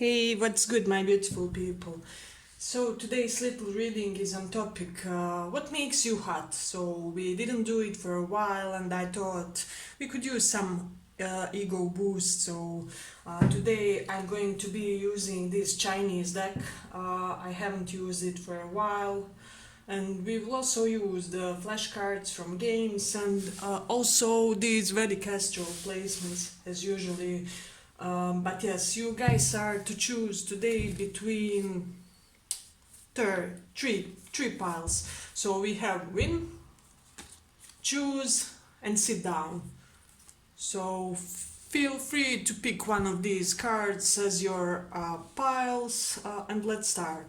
Hey, what's good, my beautiful people? So today's little reading is on topic what makes you hot. So we didn't do it for a while, and I thought we could use some ego boost. So today I'm going to be using this Chinese deck. I haven't used it for a while, and we will also use the flashcards from games and also these very casual placements as usually. But yes, you guys are to choose today between three piles. So we have win, choose, and sit down. So feel free to pick one of these cards as your piles, and let's start.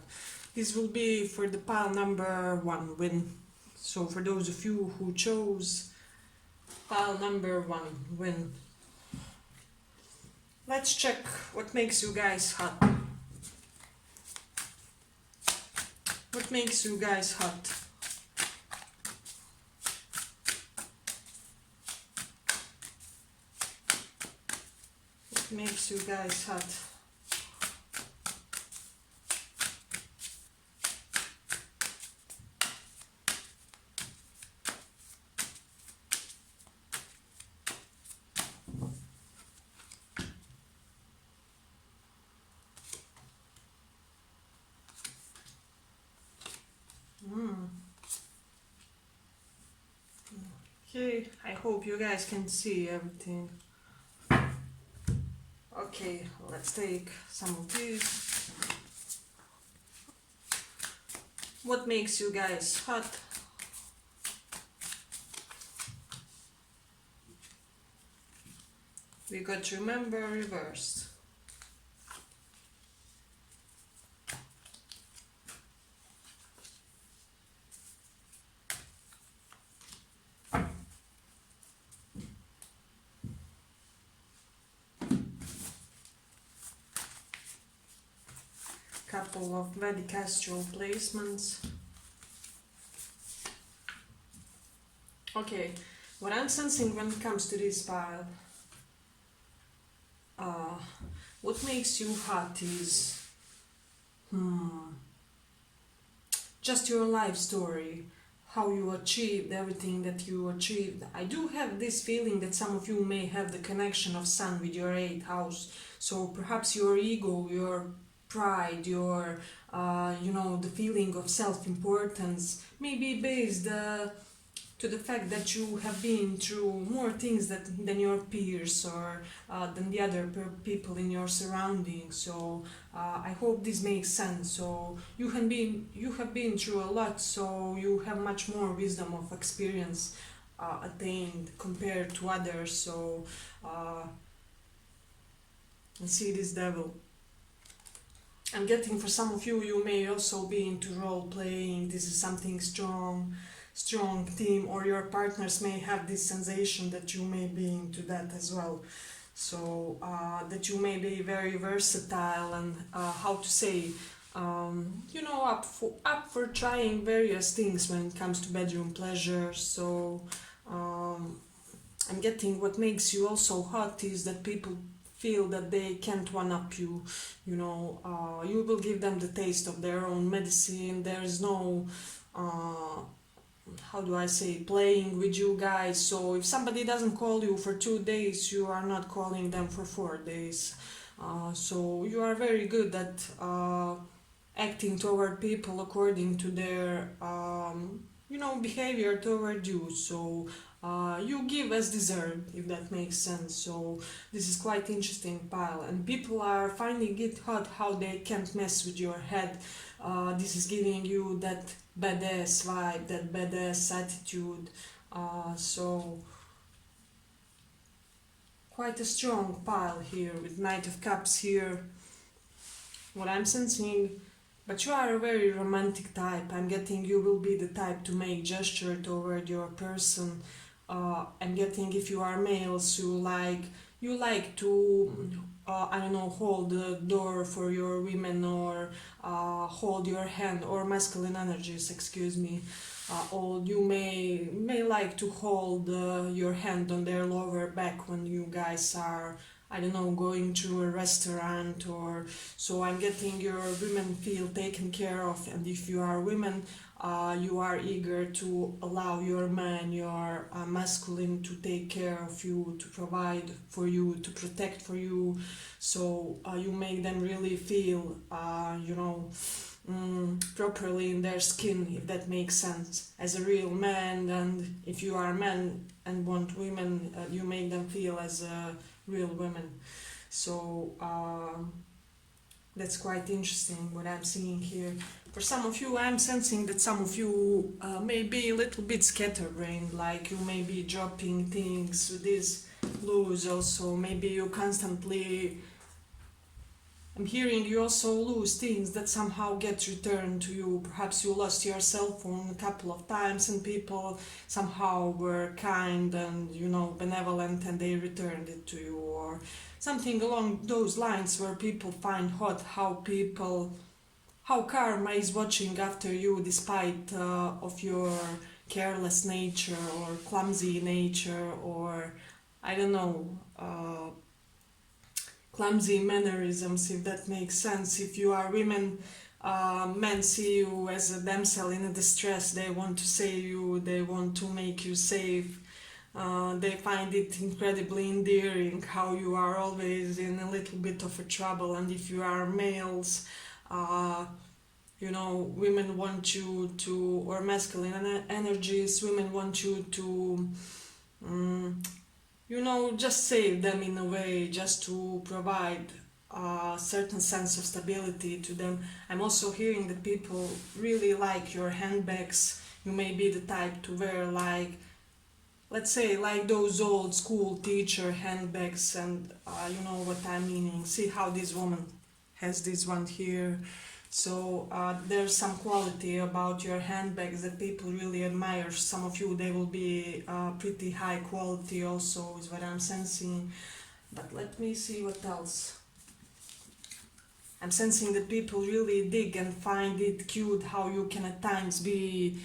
This will be for the pile number 1, win. So for those of you who chose pile number 1, win. Let's check what makes you guys hot. What makes you guys hot? What makes you guys hot? Okay, I hope you guys can see everything. Okay, let's take some of these. What makes you guys hot? We got remember reversed. Couple of very casual placements. Okay, what I'm sensing when it comes to this pile, what makes you hot is just your life story, how you achieved everything that you achieved. I do have this feeling that some of you may have the connection of Sun with your 8th house, so perhaps your ego, your pride, your the feeling of self-importance may be based to the fact that you have been through more things than your peers or than the other people in your surroundings. So I hope this makes sense. So you have been through a lot, so you have much more wisdom of experience attained compared to others. So see this devil. I'm getting for some of you, you may also be into role playing. This is something strong team, or your partners may have this sensation that you may be into that as well. So that you may be very versatile and how to say, up for trying various things when it comes to bedroom pleasure. So I'm getting what makes you also hot is that people feel that they can't one-up you, you will give them the taste of their own medicine. There is no how do I say, playing with you guys. So if somebody doesn't call you for 2 days, you are not calling them for 4 days. So you are very good at acting toward people according to their behavior toward you. So you give as deserved, if that makes sense. So this is quite interesting pile, and people are finding it hot how they can't mess with your head. This is giving you that badass vibe, that badass attitude. So quite a strong pile here with Knight of Cups here. What I'm sensing, but you are a very romantic type. I'm getting you will be the type to make gesture toward your person. I'm getting if you are males, you like to hold the door for your women, or hold your hand, or masculine energies, excuse me. Or you may like to hold your hand on their lower back when you guys are I don't know, going to a restaurant, or so I'm getting your women feel taken care of. And if you are women, you are eager to allow your man, your masculine, to take care of you, to provide for you, to protect for you. So you make them really feel, properly in their skin, if that makes sense, as a real man. And if you are men and want women, you make them feel as real women. So that's quite interesting what I'm seeing here. For some of you, I'm sensing that some of you may be a little bit scatterbrained, like you may be dropping things with this lose also. Maybe you constantly, I'm hearing you also lose things that somehow get returned to you. Perhaps you lost your cell phone a couple of times and people somehow were kind and, benevolent, and they returned it to you, or something along those lines, where people find hot how karma is watching after you despite of your careless nature or clumsy nature, or I don't know, clumsy mannerisms, if that makes sense. If you are women, men see you as a damsel in a distress. They want to save you, they want to make you safe. They find it incredibly endearing how you are always in a little bit of a trouble. And if you are males, women want you to, or masculine energies, women want you to just save them in a way, just to provide a certain sense of stability to them. I'm also hearing that people really like your handbags. You may be the type to wear, like, let's say, like those old school teacher handbags, and you know what I'm meaning. See how this woman has this one here. So there's some quality about your handbags that people really admire. Some of you, they will be pretty high quality also, is what I'm sensing. But let me see what else. I'm sensing that people really dig and find it cute how you can at times be,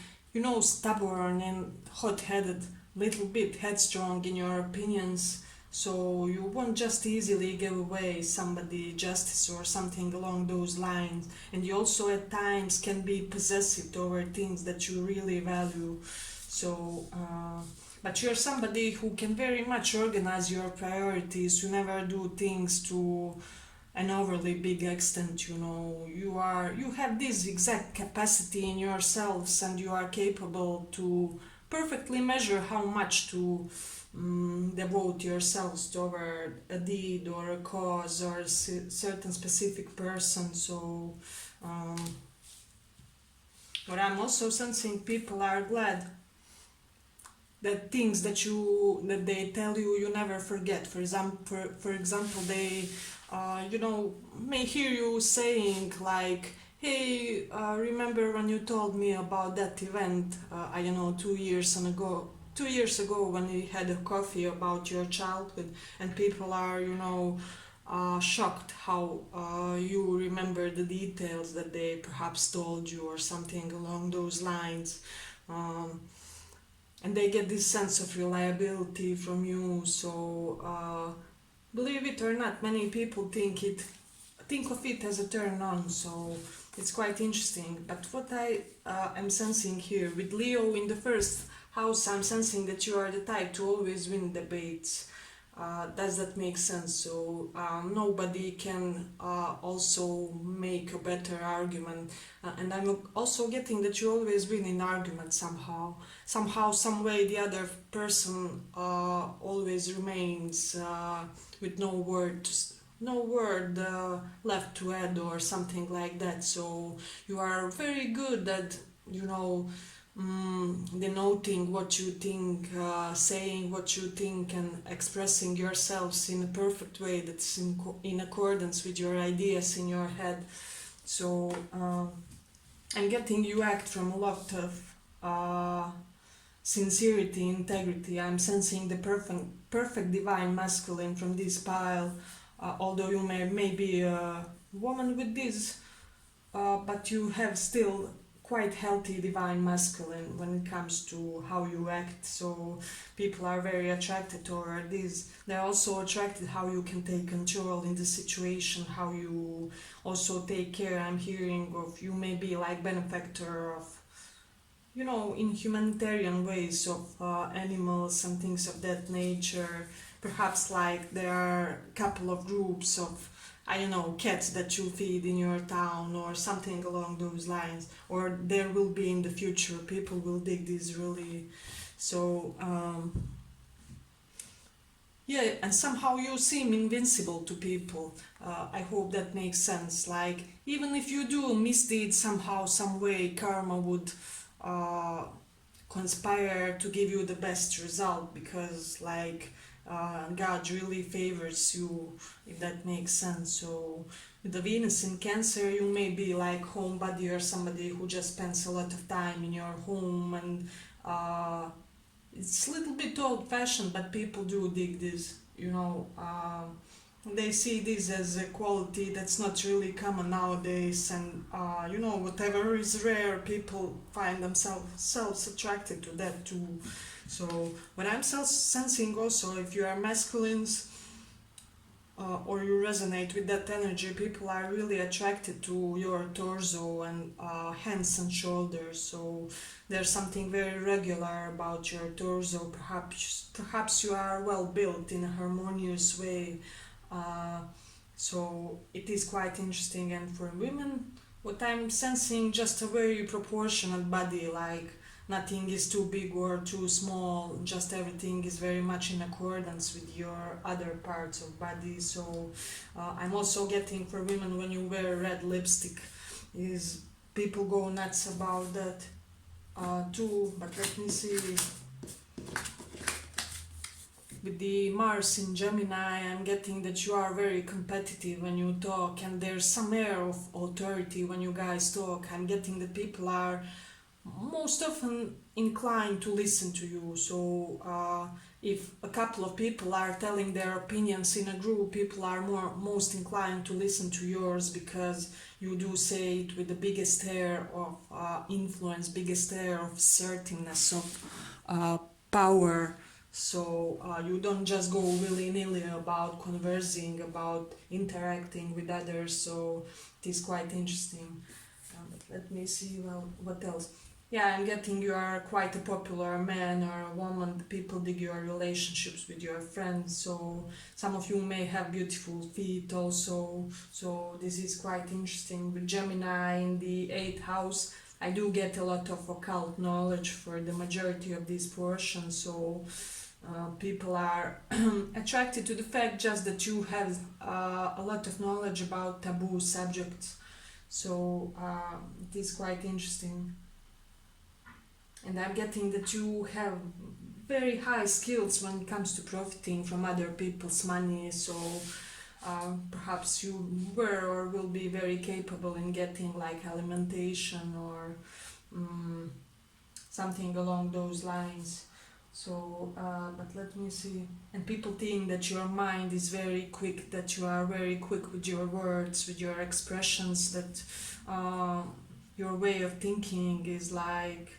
stubborn and hot-headed, little bit headstrong in your opinions. So you won't just easily give away somebody justice or something along those lines. And you also at times can be possessive toward things that you really value. So, but you're somebody who can very much organize your priorities. You never do things to an overly big extent. You have this exact capacity in yourselves, and you are capable to perfectly measure how much to devote yourselves toward a deed or a cause or a certain specific person. So what I'm also sensing, people are glad that things that they tell you, you never forget. For example, they may hear you saying like, hey, remember when you told me about that event, 2 years ago when we had a coffee about your childhood. And people are, shocked how you remember the details that they perhaps told you, or something along those lines. And they get this sense of reliability from you. So believe it or not, many people think of it as a turn on. So it's quite interesting. But what I am sensing here with Leo in the first house, I'm sensing that you are the type to always win debates. Does that make sense? So nobody can also make a better argument. And I'm also getting that you always win in arguments somehow. Somehow, some way, the other person always remains with no word left to add, or something like that. So you are very good at, denoting what you think, saying what you think, and expressing yourselves in a perfect way that's in accordance with your ideas in your head. So I'm getting you act from a lot of sincerity, integrity. I'm sensing the perfect divine masculine from this pile. Although you may be a woman with this, but you have still quite healthy divine masculine when it comes to how you act. So people are very attracted toward this. They're also attracted how you can take control in the situation, how you also take care. I'm hearing of you may be like benefactor of, you know, in humanitarian ways of animals and things of that nature. Perhaps like there are a couple of groups of, I don't know, cats that you feed in your town or something along those lines. Or there will be in the future, people will dig this really. So, yeah, and somehow you seem invincible to people. I hope that makes sense. Like, even if you do misdeed somehow, some way, karma would uh, conspire to give you the best result because, like, God really favors you, if that makes sense. So, with the Venus in Cancer, you may be like homebody or somebody who just spends a lot of time in your home, and it's a little bit old fashioned, but people do dig this, you know. They see this as a quality that's not really common nowadays, and you know, whatever is rare, people find themselves attracted to that too. So when I'm sensing also, if you are masculines or you resonate with that energy, people are really attracted to your torso and hands and shoulders. So there's something very regular about your torso. Perhaps you are well built in a harmonious way. Uh, so it is quite interesting. And for women, what I'm sensing, just a very proportionate body, like nothing is too big or too small, just everything is very much in accordance with your other parts of body. So I'm also getting for women, when you wear red lipstick, is people go nuts about that too. But let me see. With the Mars in Gemini, I'm getting that you are very competitive when you talk, and there's some air of authority when you guys talk. I'm getting that people are most often inclined to listen to you. So if a couple of people are telling their opinions in a group, people are most inclined to listen to yours, because you do say it with the biggest air of influence, biggest air of certainness, of power. So you don't just go willy-nilly about conversing, about interacting with others. So it is quite interesting. But let me see, well, what else. Yeah, I'm getting you are quite a popular man or a woman. People dig your relationships with your friends. So some of you may have beautiful feet also. So this is quite interesting. With Gemini in the 8th house, I do get a lot of occult knowledge for the majority of these portions. So people are attracted to the fact just that you have a lot of knowledge about taboo subjects. So it is quite interesting. And I'm getting that you have very high skills when it comes to profiting from other people's money. So perhaps you were or will be very capable in getting like alimentation or something along those lines. So, but let me see. And people think that your mind is very quick, that you are very quick with your words, with your expressions, that your way of thinking is like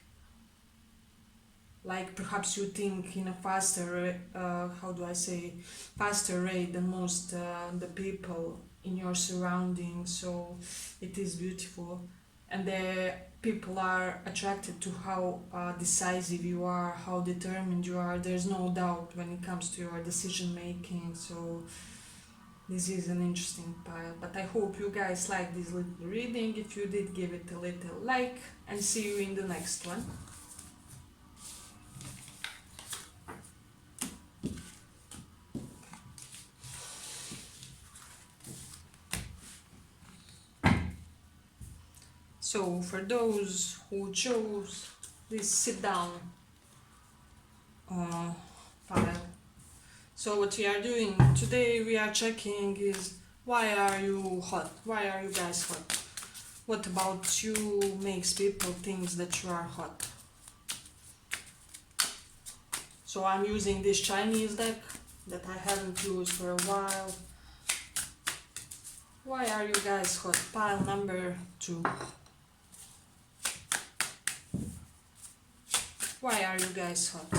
perhaps you think in a faster, how do I say, faster rate than most the people in your surroundings. So it is beautiful. And the people are attracted to how decisive you are, how determined you are. There's no doubt when it comes to your decision making. So this is an interesting pile. But I hope you guys like this little reading. If you did, give it a little like, and see you in the next one. So for those who chose this sit down file, so what we are doing today, we are checking is, why are you hot? Why are you guys hot? What about you makes people think that you are hot? So I'm using this Chinese deck that I haven't used for a while. Why are you guys hot? Pile number 2. Why are you guys hot?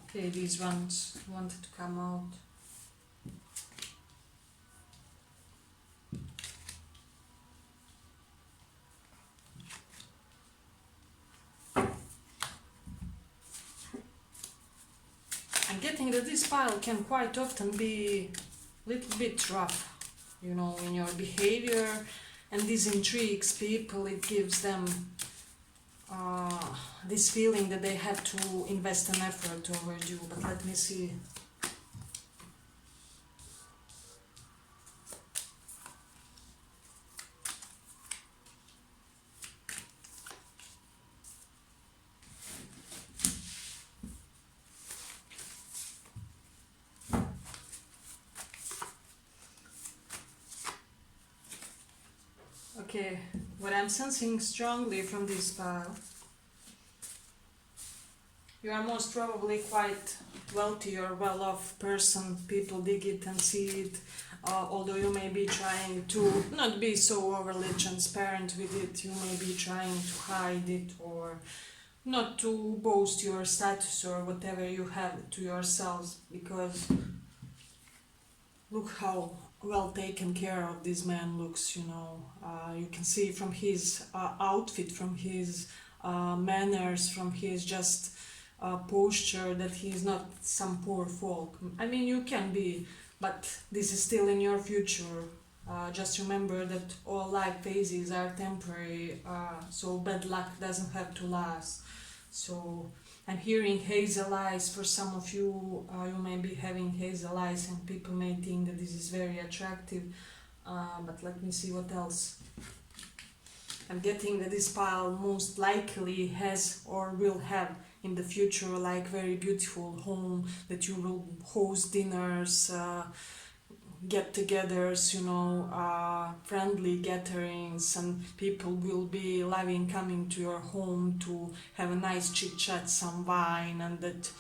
Okay, these ones wanted to come out. I'm getting that this pile can quite often be a little bit rough, you know, in your behavior, and this intrigues people. It gives them this feeling that they have to invest an effort towards you. But let me see. Okay, what I'm sensing strongly from this pile, you are most probably quite wealthy or well-off person. People dig it and see it, although you may be trying to not be so overly transparent with it. You may be trying to hide it or not to boast your status or whatever you have to yourselves, because look how well taken care of this man looks, you know. You can see from his outfit, from his manners, from his just posture, that he is not some poor folk. I mean, you can be, but this is still in your future. Just remember that all life phases are temporary, so bad luck doesn't have to last. So I'm hearing hazel eyes for some of you. You may be having hazel eyes and people may think that this is very attractive, but let me see what else. I'm getting that this pile most likely has or will have in the future like very beautiful home, that you will host dinners, get-togethers, you know, friendly gatherings, and people will be loving coming to your home to have a nice chit-chat, some wine, and that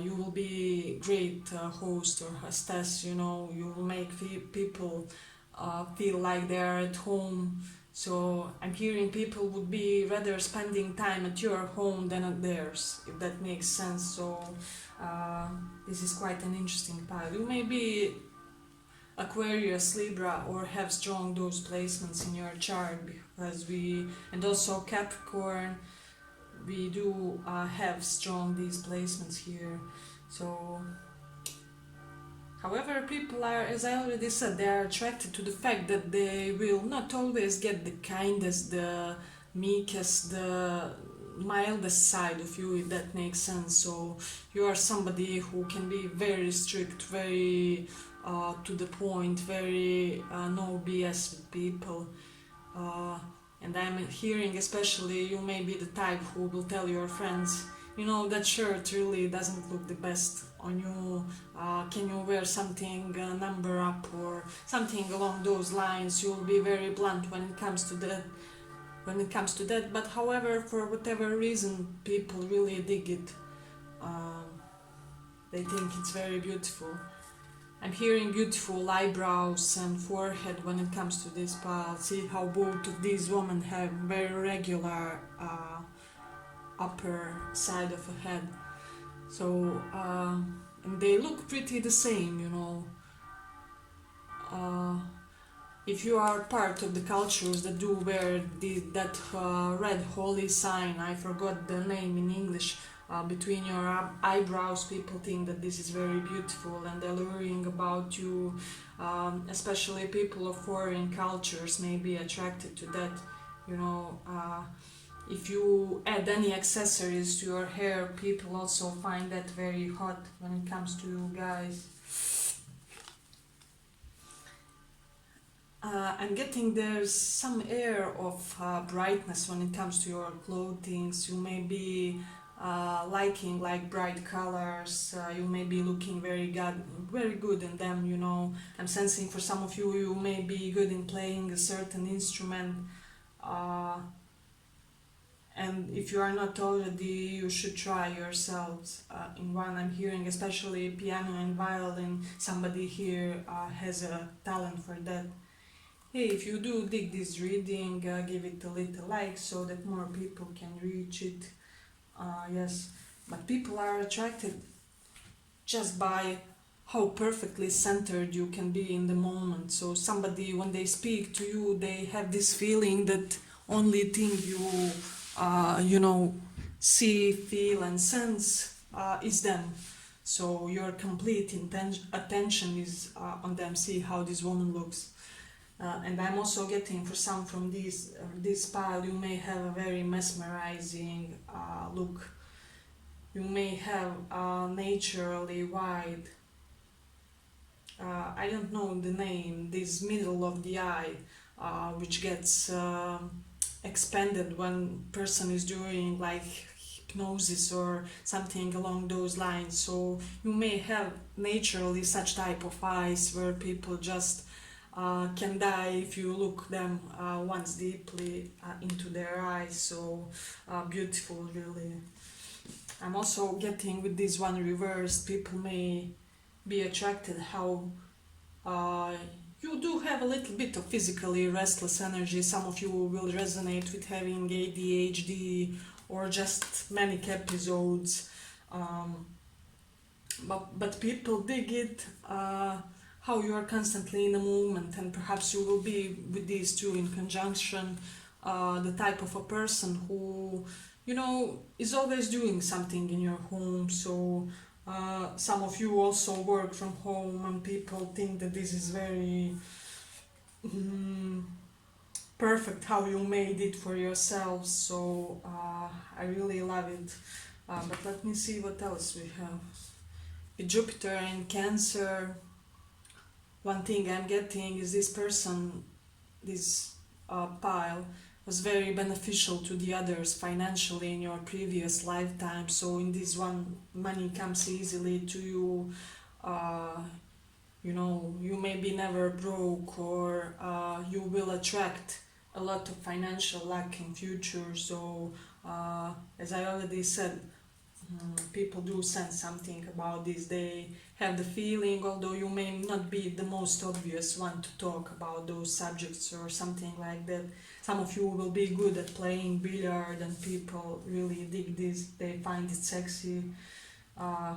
you will be great host or hostess, you know. You will make people feel like they are at home. So I'm hearing people would be rather spending time at your home than at theirs, if that makes sense. So this is quite an interesting pile. You may be Aquarius, Libra, or have strong those placements in your chart, because and also Capricorn, we do have strong these placements here. So however, people are, as I already said, they are attracted to the fact that they will not always get the kindest, the meekest, the mildest side of you, if that makes sense. So you are somebody who can be very strict, very to the point, very no BS with people. And I'm hearing especially you may be the type who will tell your friends, you know, that shirt really doesn't look the best on you, can you wear something number up or something along those lines. You'll be very blunt when it comes to that. But however, for whatever reason, people really dig it. They think it's very beautiful. I'm hearing beautiful eyebrows and forehead when it comes to this pile. See how both of these women have very regular upper side of a head. So and they look pretty the same, you know. If you are part of the cultures that do wear that red holy sign, I forgot the name in English, between your eyebrows, people think that this is very beautiful and alluring about you. Especially people of foreign cultures may be attracted to that, you know. If you add any accessories to your hair, people also find that very hot when it comes to you guys. I'm getting there's some air of brightness when it comes to your clothing. You may be liking like bright colors. You may be looking very good in them, you know. I'm sensing for some of you, you may be good in playing a certain instrument. And if you are not already, you should try yourselves in one. I'm hearing especially piano and violin. Somebody here has a talent for that. Hey, if you do dig this reading, give it a little like so that more people can reach it. Yes, but people are attracted just by how perfectly centered you can be in the moment. So somebody, when they speak to you, they have this feeling that only thing you, you know, see, feel, and sense is them. So your complete attention is on them. See how this woman looks. And I'm also getting for some from this pile, you may have a very mesmerizing look. You may have naturally wide, I don't know the name, this middle of the eye, which gets expanded when person is doing like hypnosis or something along those lines. So you may have naturally such type of eyes where people just can die if you look them once deeply into their eyes. So beautiful, really. I'm also getting with this one reversed, people may be attracted how uh, you do have a little bit of physically restless energy. Some of you will resonate with having ADHD or just manic episodes. Um, but people dig it how you are constantly in a movement, and perhaps you will be with these two in conjunction, the type of a person who, you know, is always doing something in your home. So some of you also work from home, and people think that this is very mm, perfect how you made it for yourselves. So I really love it. But let me see what else we have. With Jupiter in Cancer, one thing I'm getting is this person, this pile, was very beneficial to the others financially in your previous lifetime. So in this one, money comes easily to you. Uh, you know, you may be never broke, or you will attract a lot of financial luck in future. So as I already said, people do sense something about this. They have the feeling, although you may not be the most obvious one to talk about those subjects or something like that. Some of you will be good at playing billiard, and people really dig this. They find it sexy. Uh,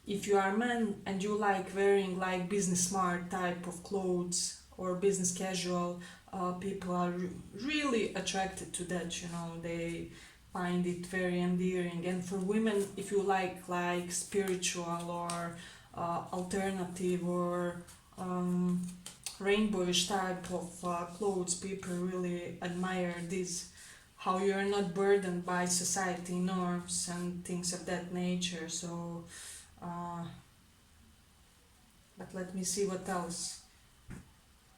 if you are a man and you like wearing like business smart type of clothes or business casual, people are really attracted to that. You know, they find it very endearing. And for women, if you like spiritual or alternative or rainbowish type of clothes, people really admire this, how you are not burdened by society norms and things of that nature. So uh, but let me see what else.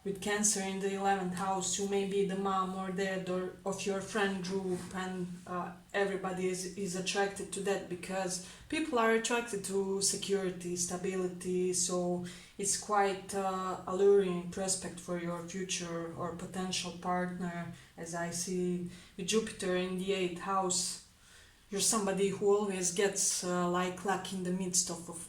With Cancer in the 11th house, you may be the mom or dad or of your friend group, and everybody is attracted to that because people are attracted to security, stability. So it's quite alluring prospect for your future or potential partner. As I see with Jupiter in the 8th house, you're somebody who always gets like luck in the midst of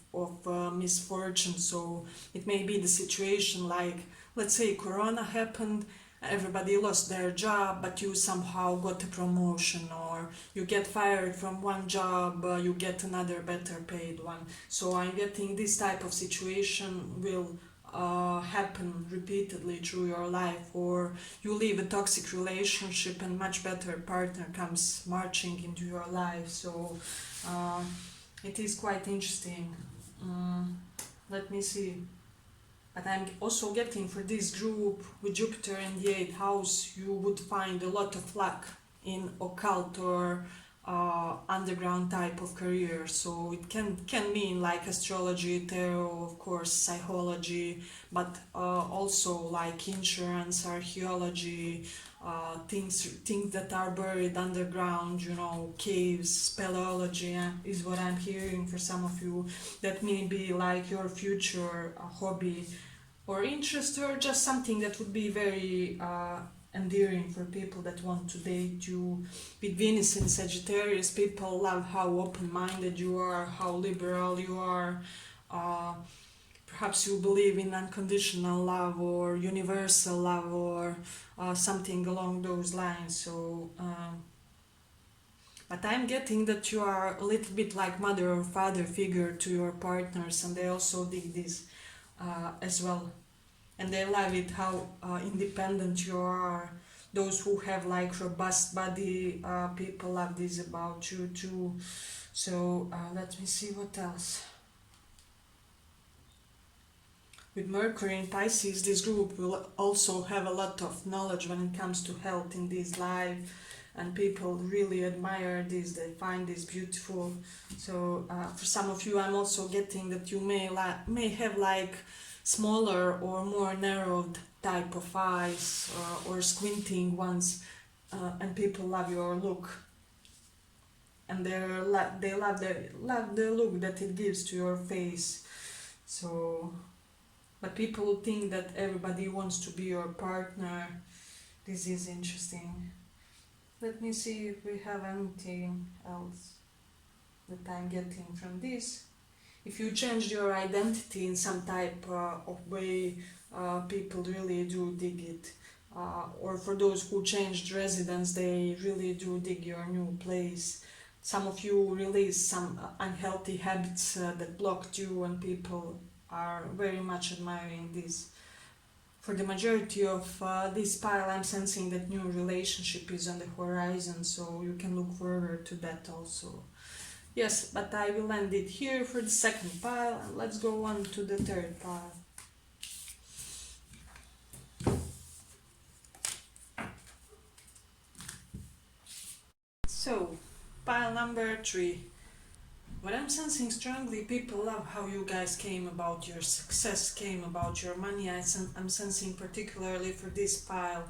misfortune. So it may be the situation like, let's say Corona happened, everybody lost their job, but you somehow got a promotion, or you get fired from one job, you get another better paid one. So I'm getting this type of situation will happen repeatedly through your life, or you leave a toxic relationship and much better partner comes marching into your life. So uh, it is quite interesting. Let me see. But I'm also getting for this group with Jupiter in the 8th house, you would find a lot of luck in occult or underground type of career. So it can mean like astrology, tarot, of course, psychology, but also like insurance, archaeology, things that are buried underground, you know, caves, speleology is what I'm hearing for some of you. That may be like your future hobby or interest, or just something that would be very endearing for people that want to date you. With Venus in Sagittarius, people love how open-minded you are, how liberal you are. Uh, perhaps you believe in unconditional love or universal love or something along those lines. So but I'm getting that you are a little bit like mother or father figure to your partners, and they also dig this as well. And they love it how independent you are. Those who have like robust body, people love this about you too. So let me see what else. With Mercury in Pisces, this group will also have a lot of knowledge when it comes to health in this life, and people really admire this, they find this beautiful. So for some of you, I'm also getting that you may have like smaller or more narrowed type of eyes or squinting ones, and people love your look, and they love the look that it gives to your face. So but people think that everybody wants to be your partner. This is interesting. Let me see if we have anything else that I'm getting from this. If you change your identity in some type of way, people really do dig it. Or for those who changed residence, they really do dig your new place. Some of you release some unhealthy habits that blocked you, and people are very much admiring this. For the majority of this pile, I'm sensing that new relationship is on the horizon, so you can look forward to that also. Yes, but I will end it here for the second pile, and let's go on to the third pile. So, pile number 3. What I'm sensing strongly, people love how you guys came about your success, came about your money. I'm sensing particularly for this pile,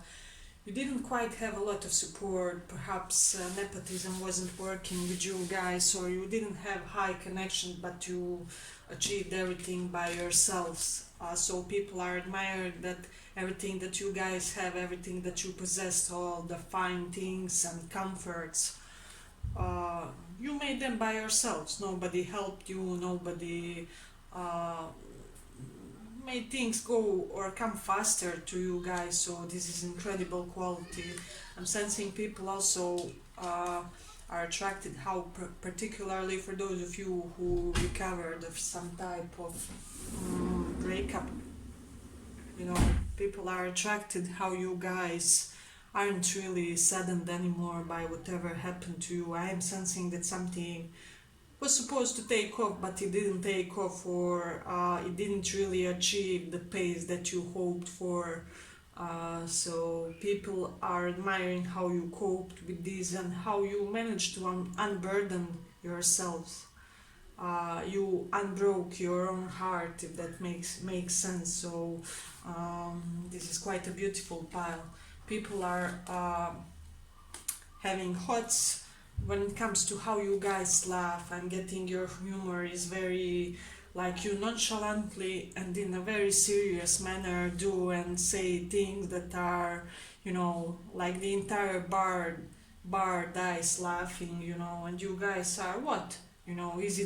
you didn't quite have a lot of support. Perhaps nepotism wasn't working with you guys, or you didn't have high connection, but you achieved everything by yourselves. So people are admired that everything that you guys have, everything that you possessed, all the fine things and comforts, you made them by yourselves. Nobody helped you, nobody made things go or come faster to you guys. So this is incredible quality. I'm sensing people also are attracted how particularly for those of you who recovered of some type of breakup, you know, people are attracted how you guys aren't really saddened anymore by whatever happened to you. I am sensing that something was supposed to take off, but it didn't take off, or it didn't really achieve the pace that you hoped for. So people are admiring how you coped with this and how you managed to unburden yourselves. You unbroke your own heart, if that makes sense. So this is quite a beautiful pile. People are having hots when it comes to how you guys laugh. I'm getting your humor is very, like, you nonchalantly and in a very serious manner do and say things that are, you know, like the entire bar dies laughing, you know, and you guys are what? You know, is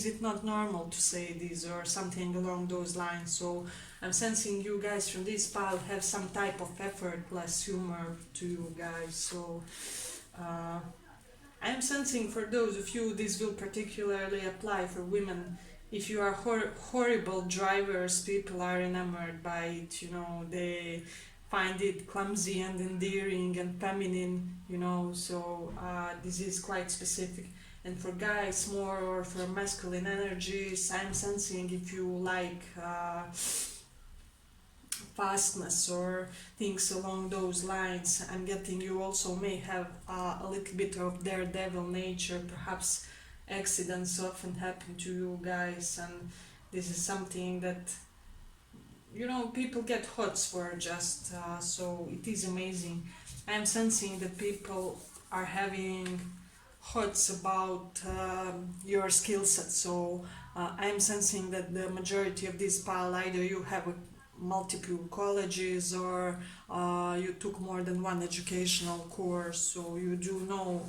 it not normal to say this or something along those lines? So I'm sensing you guys from this pile have some type of effortless humor to you guys. So I'm sensing for those of you, this will particularly apply for women. If you are horrible drivers, people are enamored by it, you know, they find it clumsy and endearing and feminine, you know, so this is quite specific. And for guys more, or for masculine energies, I'm sensing if you like fastness or things along those lines, I'm getting you also may have a little bit of daredevil nature. Perhaps accidents often happen to you guys, and this is something that, you know, people get hots for just so it is amazing. I'm sensing that people are having hots about your skill set. So I'm sensing that the majority of this pile, either you have multiple colleges or you took more than one educational course, so you do know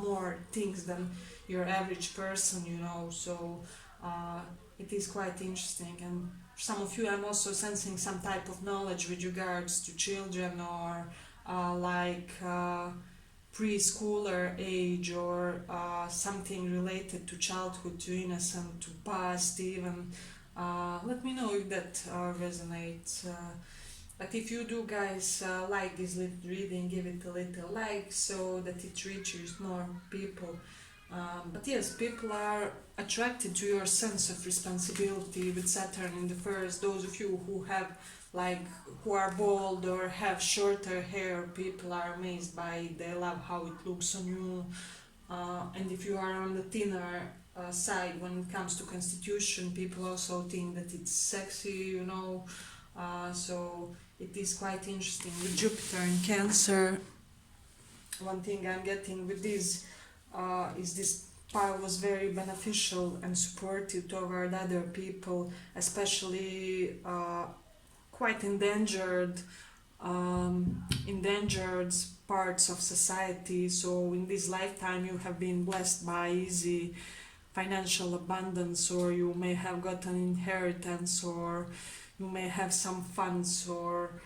more things than your average person, you know. So it is quite interesting. And some of you, I'm also sensing some type of knowledge with regards to children, or preschooler age, or something related to childhood, to innocent, to past even. Let me know if that resonates. But if you do, guys, like this little reading, give it a little like so that it reaches more people. But yes, people are attracted to your sense of responsibility with Saturn in the first. Those of you who have who are bald or have shorter hair, people are amazed by it. They love how it looks on you. And if you are on the thinner side when it comes to constitution, people also think that it's sexy, you know. So it is quite interesting with Jupiter in Cancer. One thing I'm getting with this is this pile was very beneficial and supportive toward other people, especially quite endangered parts of society. So in this lifetime you have been blessed by easy financial abundance, or you may have got an inheritance, or you may have some funds, or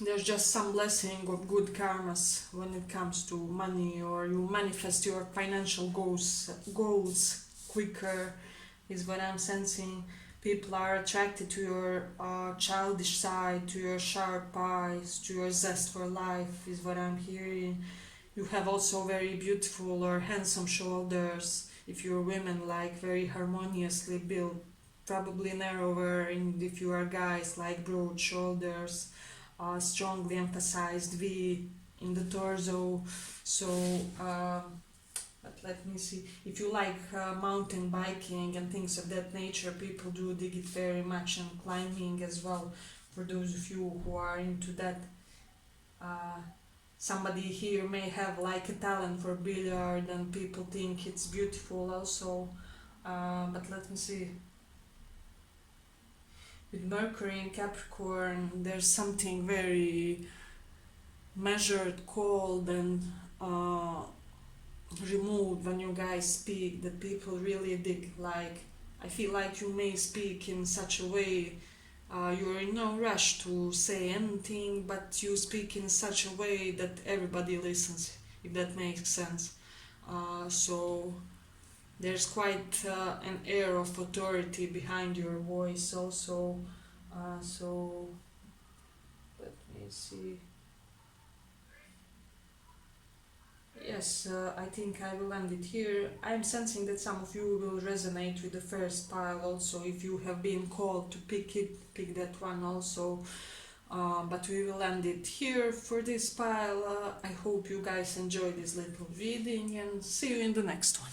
there's just some blessing of good karmas when it comes to money, or you manifest your financial goals quicker, is what I'm sensing. People are attracted to your childish side, to your sharp eyes, to your zest for life, is what I'm hearing. You have also very beautiful or handsome shoulders. If you're women, like very harmoniously built, probably narrower, and if you are guys, like broad shoulders, strongly emphasized V in the torso. So but let me see, if you like mountain biking and things of that nature, people do dig it very much, and climbing as well, for those of you who are into that. Somebody here may have like a talent for billiard, and people think it's beautiful also. But let me see, with Mercury in Capricorn, there's something very measured, cold, and removed when you guys speak, that people really dig. Like, I feel like you may speak in such a way, you're in no rush to say anything, but you speak in such a way that everybody listens, if that makes sense. So there's quite an air of authority behind your voice also. So let me see. Yes, I think I will end it here. I'm sensing that some of you will resonate with the first pile also. If you have been called to pick that one also. But we will end it here for this pile. I hope you guys enjoyed this little reading, and see you in the next one.